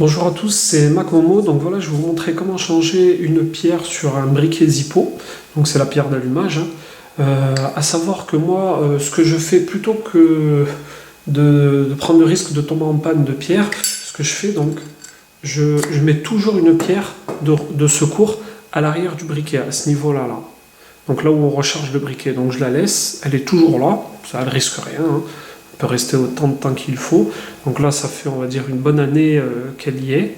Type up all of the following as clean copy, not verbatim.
Bonjour à tous, c'est MacMomo. Donc voilà, je vais vous montrer comment changer une pierre sur un briquet Zippo. Donc c'est la pierre d'allumage, hein. À savoir que moi, ce que je fais plutôt que de prendre le risque de tomber en panne de pierre, ce que je fais donc, je mets toujours une pierre de secours à l'arrière du briquet, à ce niveau-là, là. Donc là où on recharge le briquet. Donc je la laisse, elle est toujours là, ça ne risque rien, hein. Peut rester autant de temps qu'il faut. Donc là, ça fait, on va dire, une bonne année qu'elle y est.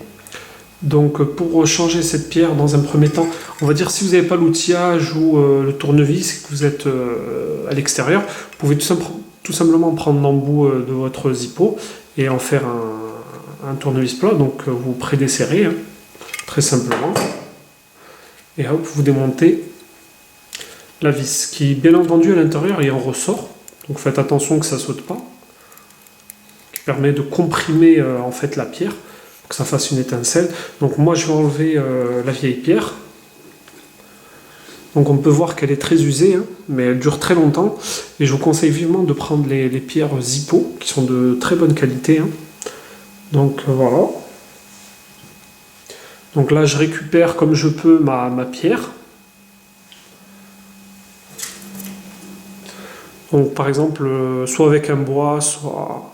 Donc pour changer cette pierre, dans un premier temps, on va dire si vous n'avez pas l'outillage ou le tournevis, que vous êtes à l'extérieur, vous pouvez tout simplement prendre l'embout de votre Zippo et en faire un tournevis plat. Donc vous prédesserrez, hein, très simplement. Et hop, vous démontez la vis, qui bien entendu à l'intérieur est en ressort. Donc faites attention que ça ne saute pas, qui permet de comprimer en fait la pierre, pour que ça fasse une étincelle. Donc moi je vais enlever la vieille pierre. Donc on peut voir qu'elle est très usée, hein, mais elle dure très longtemps. Et je vous conseille vivement de prendre les pierres Zippo, qui sont de très bonne qualité, hein. Donc voilà. Donc là je récupère comme je peux ma pierre. Donc par exemple, soit avec un bois, soit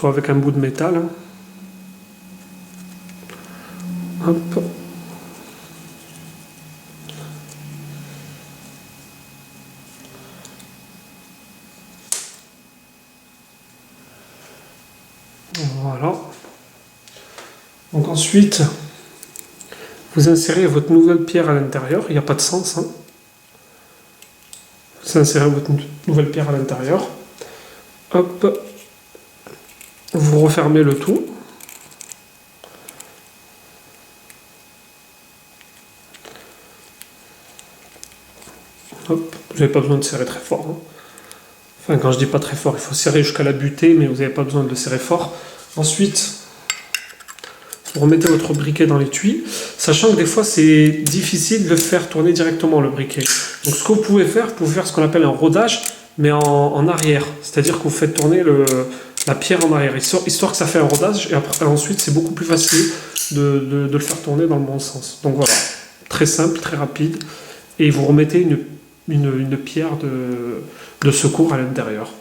avec un bout de métal, hein. Hop. Voilà. Donc ensuite, vous insérez votre nouvelle pierre à l'intérieur, il n'y a pas de sens, hein. Vous insérez votre nouvelle pierre à l'intérieur. Hop. Vous refermez le tout. Hop. Vous n'avez pas besoin de serrer très fort, hein. Enfin, quand je dis pas très fort, il faut serrer jusqu'à la butée, mais vous n'avez pas besoin de le serrer fort. Ensuite, vous remettez votre briquet dans l'étui, sachant que des fois c'est difficile de faire tourner directement le briquet. Donc ce que vous pouvez faire ce qu'on appelle un rodage, mais en arrière. C'est-à-dire que vous faites tourner la pierre en arrière, histoire que ça fait un rodage, et après, ensuite c'est beaucoup plus facile de le faire tourner dans le bon sens. Donc voilà, très simple, très rapide, et vous remettez une pierre de secours à l'intérieur.